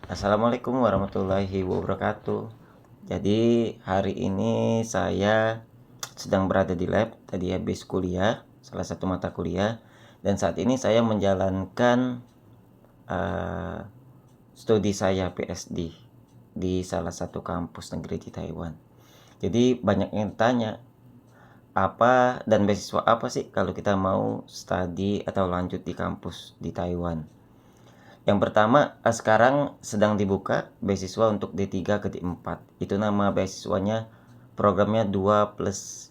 Assalamualaikum warahmatullahi wabarakatuh. Jadi hari ini saya sedang berada di lab, tadi habis kuliah, salah satu mata kuliah, dan saat ini saya menjalankan uh, studi saya PhD di salah satu kampus negeri di Taiwan. Jadi banyak yang tanya, apa dan beasiswa apa sih kalau kita mau studi atau lanjut di kampus di Taiwan? Yang pertama, sekarang sedang dibuka beasiswa untuk D3 ke D4. Itu nama beasiswanya, programnya 2 plus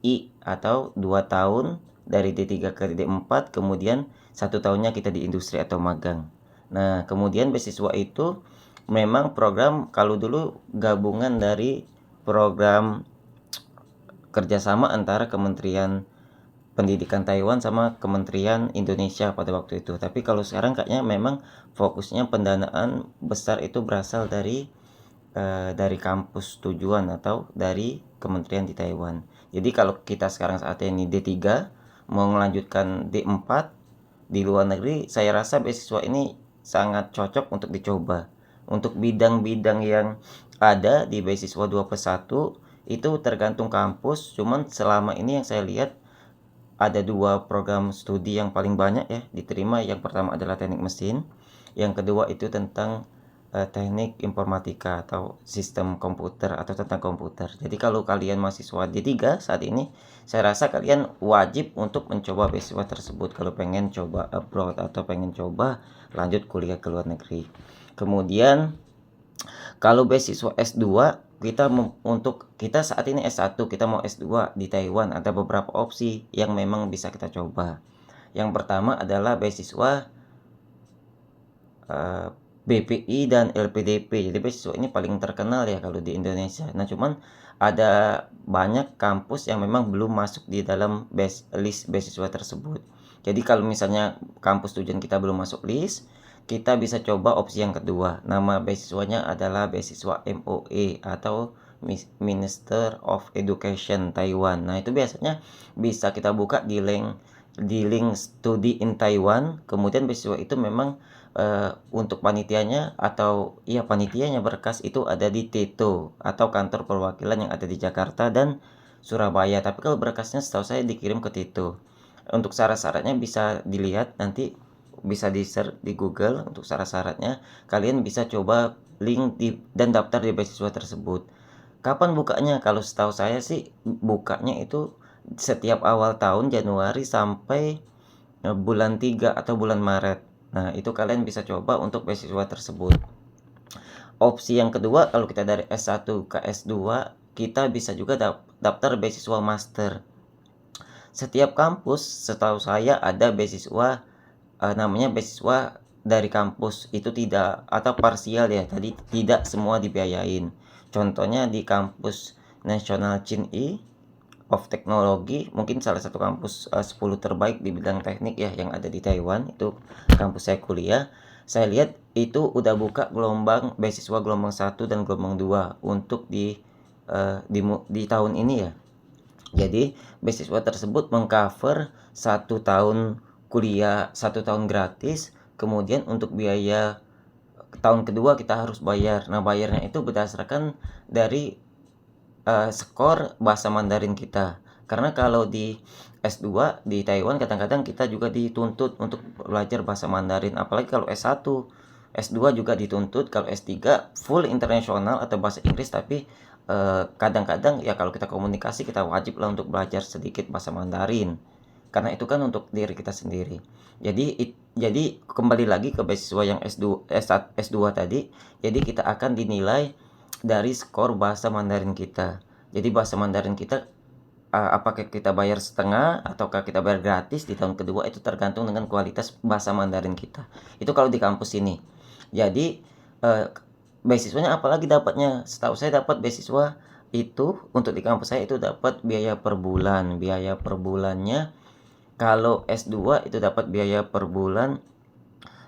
I atau 2 tahun dari D3 ke D4, kemudian 1 tahunnya kita di industri atau magang. Nah, kemudian beasiswa itu memang program, kalau dulu gabungan dari program kerjasama antara Kementerian Pendidikan Taiwan sama Kementerian Indonesia pada waktu itu. Tapi kalau sekarang kayaknya memang fokusnya pendanaan besar itu berasal dari kampus tujuan atau dari kementerian di Taiwan. Jadi kalau kita sekarang saat ini D3 mau melanjutkan D4 di luar negeri, saya rasa beasiswa ini sangat cocok untuk dicoba. Untuk bidang-bidang yang ada di beasiswa 2+1 itu tergantung kampus, cuman selama ini yang saya lihat ada 2 program studi yang paling banyak ya diterima. Yang pertama adalah teknik mesin, yang kedua itu tentang teknik informatika atau sistem komputer atau tentang komputer. Jadi kalau kalian mahasiswa D3 saat ini, saya rasa kalian wajib untuk mencoba beasiswa tersebut kalau pengen coba abroad atau pengen coba lanjut kuliah ke luar negeri. Kemudian kalau beasiswa S2, untuk kita saat ini S1, kita mau S2 di Taiwan, ada beberapa opsi yang memang bisa kita coba. Yang pertama adalah beasiswa BPI dan LPDP. Jadi beasiswa ini paling terkenal ya kalau di Indonesia. Nah, cuman ada banyak kampus yang memang belum masuk di dalam list beasiswa tersebut. Jadi kalau misalnya kampus tujuan kita belum masuk list, kita bisa coba opsi yang kedua. Nama beasiswanya adalah beasiswa MOE atau Minister of Education Taiwan. Nah, itu biasanya bisa kita buka di link studi in Taiwan. Kemudian beasiswa itu memang untuk panitianya atau iya panitianya berkas itu ada di TETO atau kantor perwakilan yang ada di Jakarta dan Surabaya. Tapi kalau berkasnya setahu saya dikirim ke TETO. Untuk syarat-syaratnya bisa dilihat nanti, bisa di-search di Google untuk syarat-syaratnya. Kalian bisa coba link dan daftar di beasiswa tersebut. Kapan bukanya? Kalau setahu saya sih bukanya itu setiap awal tahun Januari sampai bulan 3 atau bulan Maret. Nah, itu kalian bisa coba untuk beasiswa tersebut. Opsi yang kedua, kalau kita dari S1 ke S2, kita bisa juga daftar beasiswa master. Setiap kampus, setahu saya ada beasiswa namanya beasiswa dari kampus itu tidak atau parsial ya, tadi tidak semua dibiayain. Contohnya di kampus Nasional Chin-I of Technology, mungkin salah satu kampus 10 terbaik di bidang teknik ya yang ada di Taiwan. Itu kampus saya kuliah. Saya lihat itu udah buka beasiswa gelombang 1 dan gelombang 2 untuk di tahun ini ya. Jadi beasiswa tersebut mengcover 1 tahun kuliah, 1 tahun gratis. Kemudian untuk biaya tahun kedua kita harus bayar. Nah, bayarnya itu berdasarkan dari skor bahasa Mandarin kita. Karena kalau di S2 di Taiwan kadang-kadang kita juga dituntut untuk belajar bahasa Mandarin, apalagi kalau S1. S2 juga dituntut, kalau S3 full internasional atau bahasa Inggris, tapi kadang-kadang ya kalau kita komunikasi kita wajib lah untuk belajar sedikit bahasa Mandarin. Karena itu kan untuk diri kita sendiri. Jadi kembali lagi ke beasiswa yang S2 tadi, jadi kita akan dinilai dari skor bahasa Mandarin kita. Jadi bahasa Mandarin kita apakah kita bayar setengah ataukah kita bayar gratis di tahun kedua itu tergantung dengan kualitas bahasa Mandarin kita. Itu kalau di kampus ini. Jadi beasiswanya apalagi dapatnya? Setahu saya dapat beasiswa itu untuk di kampus saya itu dapat biaya per bulan. Biaya per bulannya kalau S2 itu dapat biaya per bulan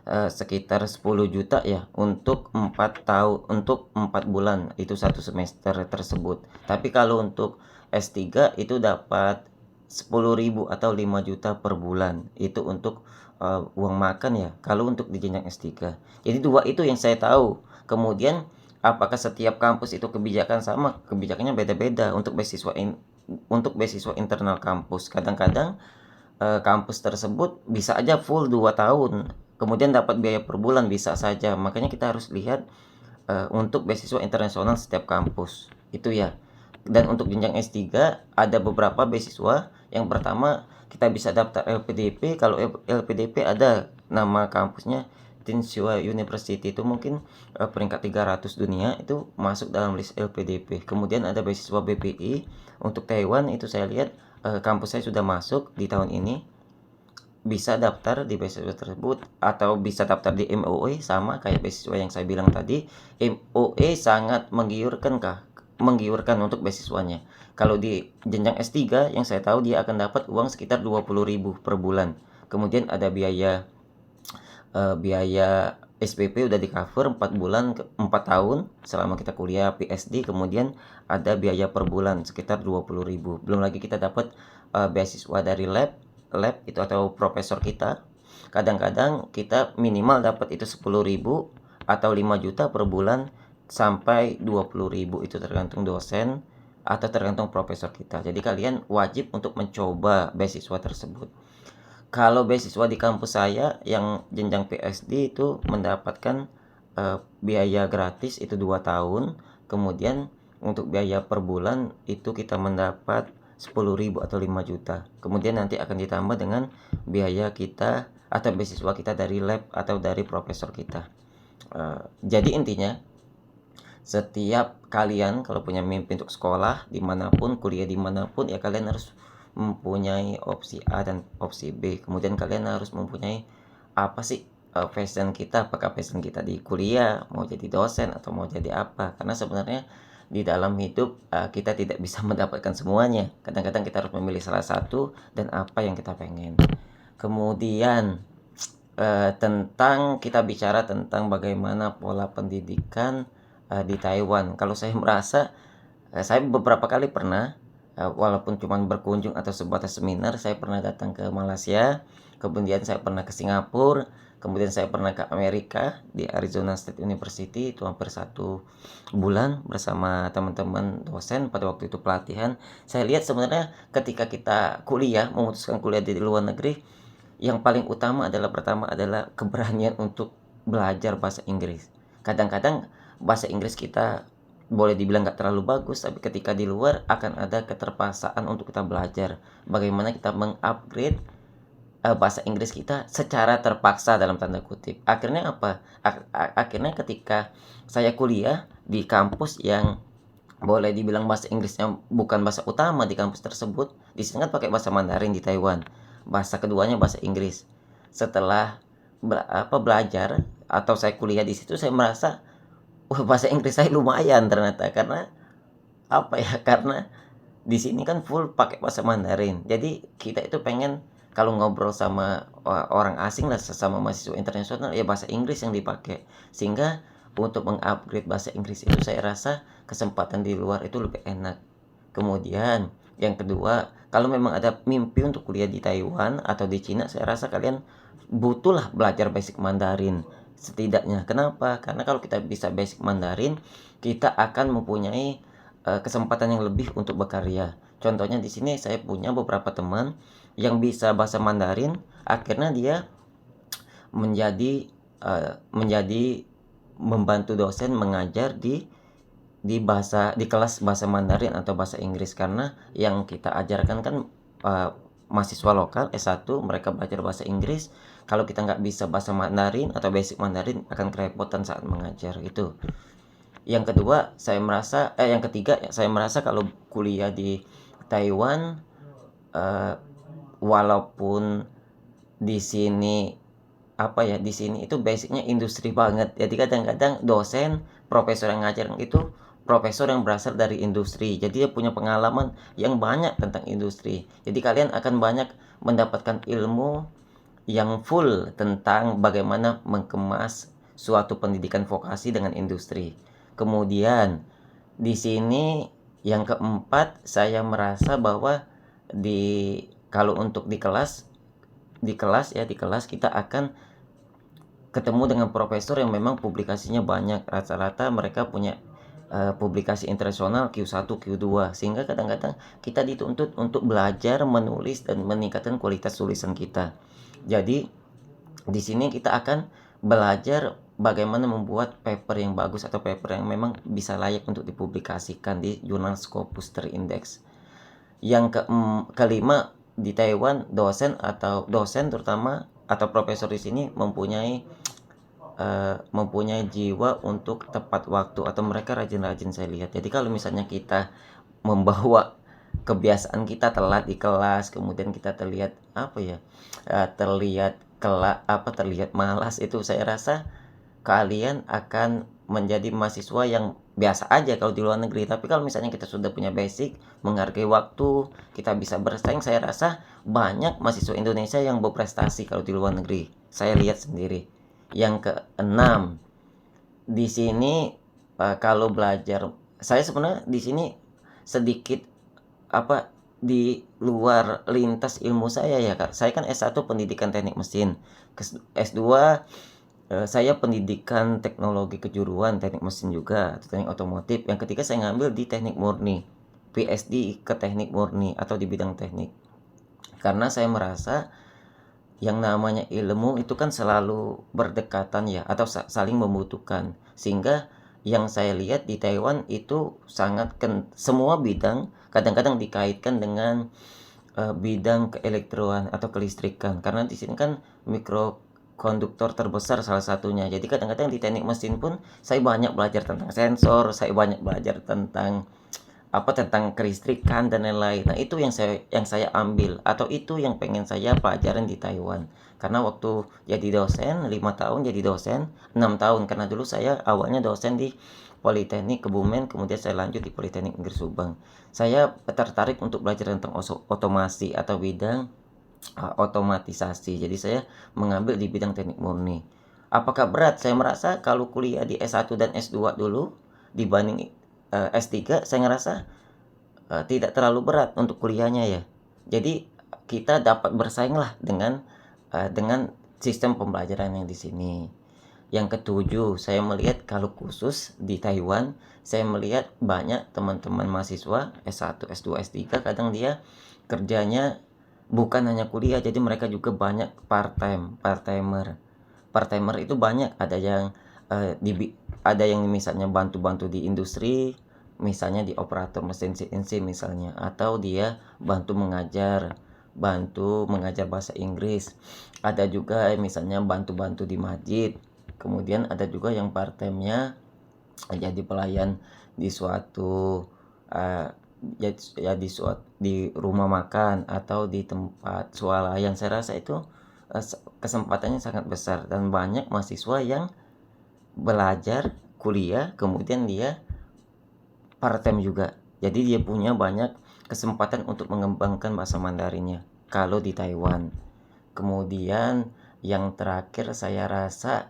sekitar 10 juta ya untuk 4 tahun, untuk 4 bulan itu 1 semester tersebut. Tapi kalau untuk S3 itu dapat 10.000 atau 5 juta per bulan. Itu untuk uang makan ya, kalau untuk di jenjang S3. Jadi dua itu yang saya tahu. Kemudian apakah setiap kampus itu kebijakan sama? Kebijakannya beda-beda untuk beasiswa internal kampus. Kadang-kadang kampus tersebut bisa aja full 2 tahun, kemudian dapat biaya per bulan bisa saja. Makanya kita harus lihat untuk beasiswa internasional setiap kampus, itu ya. Dan untuk jenjang S3 ada beberapa beasiswa. Yang pertama kita bisa daftar LPDP. Kalau LPDP ada nama kampusnya Tsinghua University, itu mungkin peringkat 300 dunia, itu masuk dalam list LPDP. Kemudian ada beasiswa BPI untuk Taiwan, itu saya lihat kampus saya sudah masuk di tahun ini. Bisa daftar di beasiswa tersebut atau bisa daftar di MOE, sama kayak beasiswa yang saya bilang tadi. MOE sangat menggiurkan untuk beasiswanya. Kalau di jenjang S3 yang saya tahu dia akan dapat uang sekitar 20.000 per bulan. Kemudian ada biaya SPP udah di cover 4 bulan 4 tahun selama kita kuliah PSD. Kemudian ada biaya per bulan sekitar 20.000. Belum lagi kita dapat beasiswa dari lab itu atau profesor kita. Kadang-kadang kita minimal dapat itu 10.000 atau 5 juta per bulan sampai 20.000, itu tergantung dosen atau tergantung profesor kita. Jadi kalian wajib untuk mencoba beasiswa tersebut. Kalau beasiswa di kampus saya yang jenjang PSD itu mendapatkan biaya gratis itu 2 tahun. Kemudian untuk biaya per bulan itu kita mendapat 10.000 atau 5 juta. Kemudian nanti akan ditambah dengan biaya kita atau beasiswa kita dari lab atau dari profesor kita. Jadi intinya setiap kalian kalau punya mimpi untuk sekolah dimanapun, kuliah dimanapun, ya kalian harus mempunyai opsi A dan opsi B. Kemudian kalian harus mempunyai apa sih passion kita, apakah passion kita di kuliah, mau jadi dosen atau mau jadi apa. Karena sebenarnya di dalam hidup kita tidak bisa mendapatkan semuanya. Kadang-kadang kita harus memilih salah satu dan apa yang kita pengen. Kemudian tentang kita bicara tentang bagaimana pola pendidikan di Taiwan. Kalau saya merasa saya beberapa kali pernah walaupun cuma berkunjung atau sebatas seminar. Saya pernah datang ke Malaysia, kemudian saya pernah ke Singapura, kemudian saya pernah ke Amerika di Arizona State University, itu hampir 1 bulan bersama teman-teman dosen. Pada waktu itu pelatihan, saya lihat sebenarnya ketika kita memutuskan kuliah di luar negeri, yang paling utama adalah pertama adalah keberanian untuk belajar bahasa Inggris. Kadang-kadang bahasa Inggris kita boleh dibilang nggak terlalu bagus, tapi ketika di luar akan ada keterpaksaan untuk kita belajar bagaimana kita mengupgrade bahasa Inggris kita secara terpaksa dalam tanda kutip. Akhirnya apa? Akhirnya ketika saya kuliah di kampus yang boleh dibilang bahasa Inggrisnya bukan bahasa utama di kampus tersebut, di sini kan pakai bahasa Mandarin di Taiwan. Bahasa keduanya bahasa Inggris. Setelah belajar atau saya kuliah di situ, saya merasa bahasa Inggris saya lumayan ternyata. Karena apa ya? Karena di sini kan full pakai bahasa Mandarin. Jadi kita itu pengen kalau ngobrol sama orang asing lah, sesama mahasiswa internasional, ya bahasa Inggris yang dipakai. Sehingga untuk mengupgrade bahasa Inggris itu saya rasa kesempatan di luar itu lebih enak. Kemudian yang kedua, kalau memang ada mimpi untuk kuliah di Taiwan atau di Cina, saya rasa kalian butuhlah belajar basic Mandarin setidaknya. Kenapa? Karena kalau kita bisa basic Mandarin, kita akan mempunyai kesempatan yang lebih untuk berkarya. Contohnya di sini saya punya beberapa teman yang bisa bahasa Mandarin, akhirnya dia menjadi membantu dosen mengajar di kelas bahasa Mandarin atau bahasa Inggris. Karena yang kita ajarkan kan mahasiswa lokal S1, mereka belajar bahasa Inggris. Kalau kita nggak bisa bahasa Mandarin atau basic Mandarin, akan kerepotan saat mengajar itu. Yang ketiga, saya merasa kalau kuliah di Taiwan, walaupun di sini di sini itu basicnya industri banget. Jadi kadang-kadang dosen, profesor yang ngajar itu profesor yang berasal dari industri. Jadi dia punya pengalaman yang banyak tentang industri. Jadi kalian akan banyak mendapatkan ilmu yang full tentang bagaimana mengemas suatu pendidikan vokasi dengan industri. Kemudian di sini yang keempat, saya merasa bahwa kalau untuk di kelas kita akan ketemu dengan profesor yang memang publikasinya banyak, rata-rata mereka punya publikasi internasional Q1, Q2, sehingga kadang-kadang kita dituntut untuk belajar menulis dan meningkatkan kualitas tulisan kita. Jadi di sini kita akan belajar bagaimana membuat paper yang bagus atau paper yang memang bisa layak untuk dipublikasikan di jurnal Scopus Terindex. Kelima, di Taiwan dosen terutama atau profesor di sini mempunyai jiwa untuk tepat waktu, atau mereka rajin-rajin saya lihat. Jadi kalau misalnya kita membawa kebiasaan kita telat di kelas, kemudian kita terlihat terlihat malas, itu saya rasa kalian akan menjadi mahasiswa yang biasa aja kalau di luar negeri. Tapi kalau misalnya kita sudah punya basic, menghargai waktu, kita bisa bersaing, saya rasa banyak mahasiswa Indonesia yang berprestasi kalau di luar negeri. Saya lihat sendiri. Yang keenam, di sini kalau belajar, saya sebenarnya di sini sedikit di luar lintas ilmu saya ya Kak. Saya kan S1 pendidikan teknik mesin, S2 saya pendidikan teknologi kejuruan teknik mesin juga atau teknik otomotif. Yang ketiga saya ngambil di teknik murni, PSD ke teknik murni atau di bidang teknik. Karena saya merasa yang namanya ilmu itu kan selalu berdekatan ya, atau saling membutuhkan. Sehingga yang saya lihat di Taiwan itu sangat semua bidang kadang-kadang dikaitkan dengan bidang keelektroan atau kelistrikan, karena di sini kan mikrokonduktor terbesar salah satunya. Jadi kadang-kadang di teknik mesin pun saya banyak belajar tentang sensor, saya banyak belajar tentang kelistrikan dan lain-lain. Nah, itu yang saya ambil, atau itu yang pengen saya pelajarin di Taiwan. Karena waktu jadi dosen 5 tahun, jadi dosen 6 tahun, karena dulu saya awalnya dosen di Politeknik Kebumen, kemudian saya lanjut di Politeknik Negeri Subang. Saya tertarik untuk belajar tentang otomasi atau bidang otomatisasi. Jadi saya mengambil di bidang teknik murni. Apakah berat? Saya merasa kalau kuliah di S1 dan S2 dulu dibanding S3, saya ngerasa tidak terlalu berat untuk kuliahnya ya. Jadi kita dapat bersaing lah dengan sistem pembelajaran yang di sini. Yang ketujuh, saya melihat kalau khusus di Taiwan, saya melihat banyak teman-teman mahasiswa S1, S2, S3 kadang dia kerjanya bukan hanya kuliah, jadi mereka juga banyak part-timer. Part-timer itu banyak, ada yang misalnya bantu-bantu di industri, misalnya di operator mesin CNC misalnya, atau dia bantu mengajar bahasa Inggris. Ada juga misalnya bantu-bantu di masjid. Kemudian ada juga yang part-time-nya jadi pelayan di suatu di rumah makan atau di tempat swalayan. Saya rasa itu kesempatannya sangat besar, dan banyak mahasiswa yang belajar kuliah kemudian dia part-time juga. Jadi dia punya banyak kesempatan untuk mengembangkan bahasa Mandarinnya kalau di Taiwan. Kemudian yang terakhir, saya rasa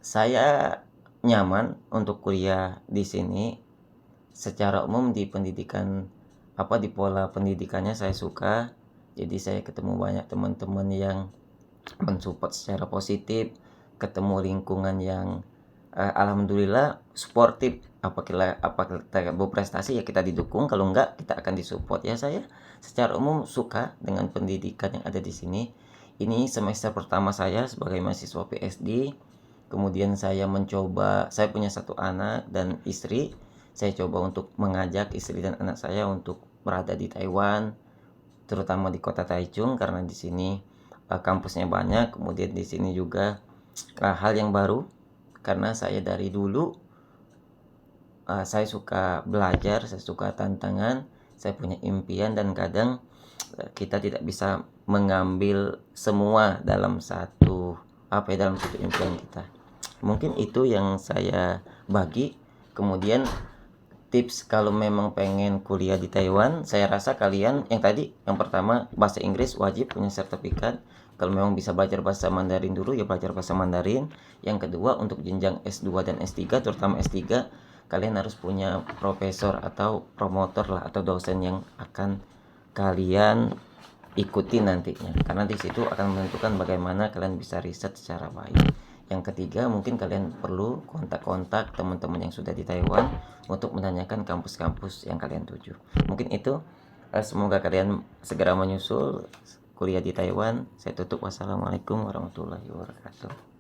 saya nyaman untuk kuliah di sini. Secara umum di pendidikan di pola pendidikannya saya suka. Jadi saya ketemu banyak teman-teman yang mensupport secara positif, ketemu lingkungan yang alhamdulillah sportif. Apabila kita berprestasi ya kita didukung, kalau enggak kita akan disupport. Ya saya secara umum suka dengan pendidikan yang ada di sini. Ini semester pertama saya sebagai mahasiswa PSD. Kemudian saya punya satu anak dan istri. Saya coba untuk mengajak istri dan anak saya untuk berada di Taiwan, terutama di kota Taichung, karena di sini kampusnya banyak. Kemudian di sini juga hal yang baru, karena saya dari dulu saya suka belajar, saya suka tantangan, saya punya impian, dan kadang kita tidak bisa mengambil semua dalam satu impian kita. Mungkin itu yang saya bagi. Kemudian tips kalau memang pengen kuliah di Taiwan, saya rasa kalian yang pertama bahasa Inggris wajib punya sertifikat. Kalau memang bisa belajar bahasa Mandarin dulu ya belajar bahasa Mandarin. Yang kedua, untuk jenjang S2 dan S3, terutama S3, kalian harus punya profesor atau promotor lah, atau dosen yang akan kalian ikuti nantinya, karena di situ akan menentukan bagaimana kalian bisa riset secara baik. Yang ketiga, mungkin kalian perlu kontak-kontak teman-teman yang sudah di Taiwan untuk menanyakan kampus-kampus yang kalian tuju. Mungkin itu. Semoga kalian segera menyusul kuliah di Taiwan. Saya tutup. Wassalamualaikum warahmatullahi wabarakatuh.